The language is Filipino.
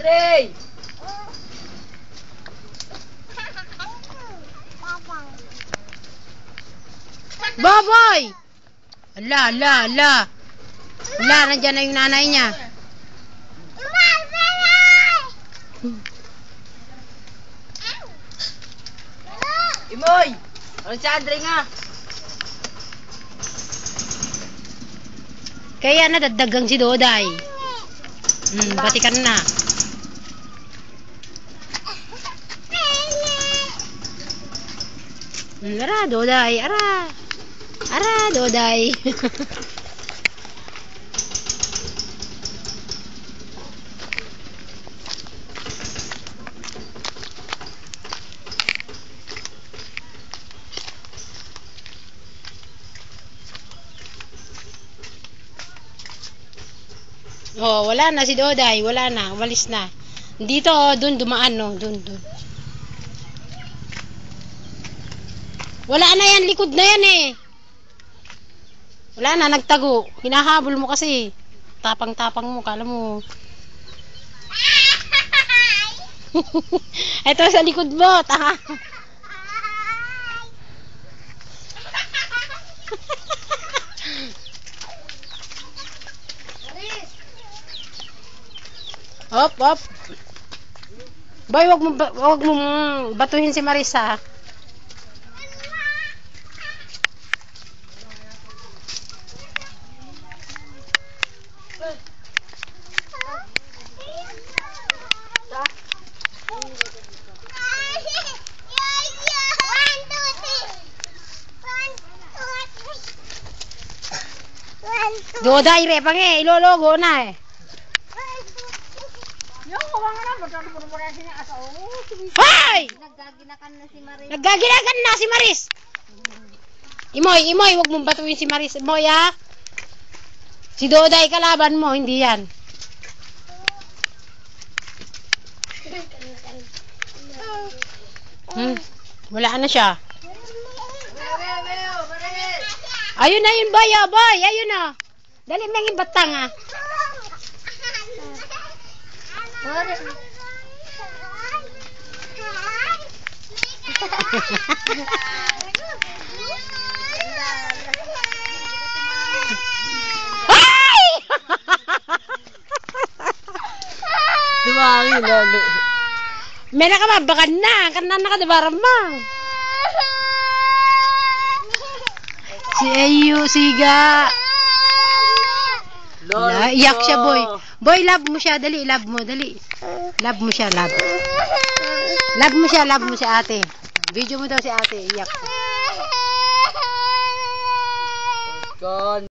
Andre! Baboy! Ala. Ala, nandyan na yung nanay niya. Imoy! Ano si Andre nga? Kaya nadagdagang si Doday. Batikan na. Ara, Doday. Ara, Doday. Oh, wala na si Doday. Wala na. Walis na. Dito, dun dumaan, no. Dun. Wala na yan. Likod na yan, eh. Wala na. Nagtago. Hinahabol mo kasi. Tapang-tapang mo. Kala mo. Ito sa likod mo. Tanga. Hop. Boy, wag mo batuhin si Marisa. Doday, repang eh. Ilologo na eh. Hoy! Naggaginakan na si Maris. Imoy, wag mong batuin si Maris. Imoy, ha? Si Doday kalaban mo, hindi yan. Wala na siya. Ayun na yun, boy, oh, boy. Ayun, oh. Dali mo yung batang, ha? Ay! Dumangi lalo. May nakamabakan na. Kanan nakadibaran mo. Si Ayu, siga. Iyak siya, boy. Boy, love mo siya. Dali, love mo. Dali. Love mo siya, love. Love mo siya, ate. Video mo daw si ate. Iyak.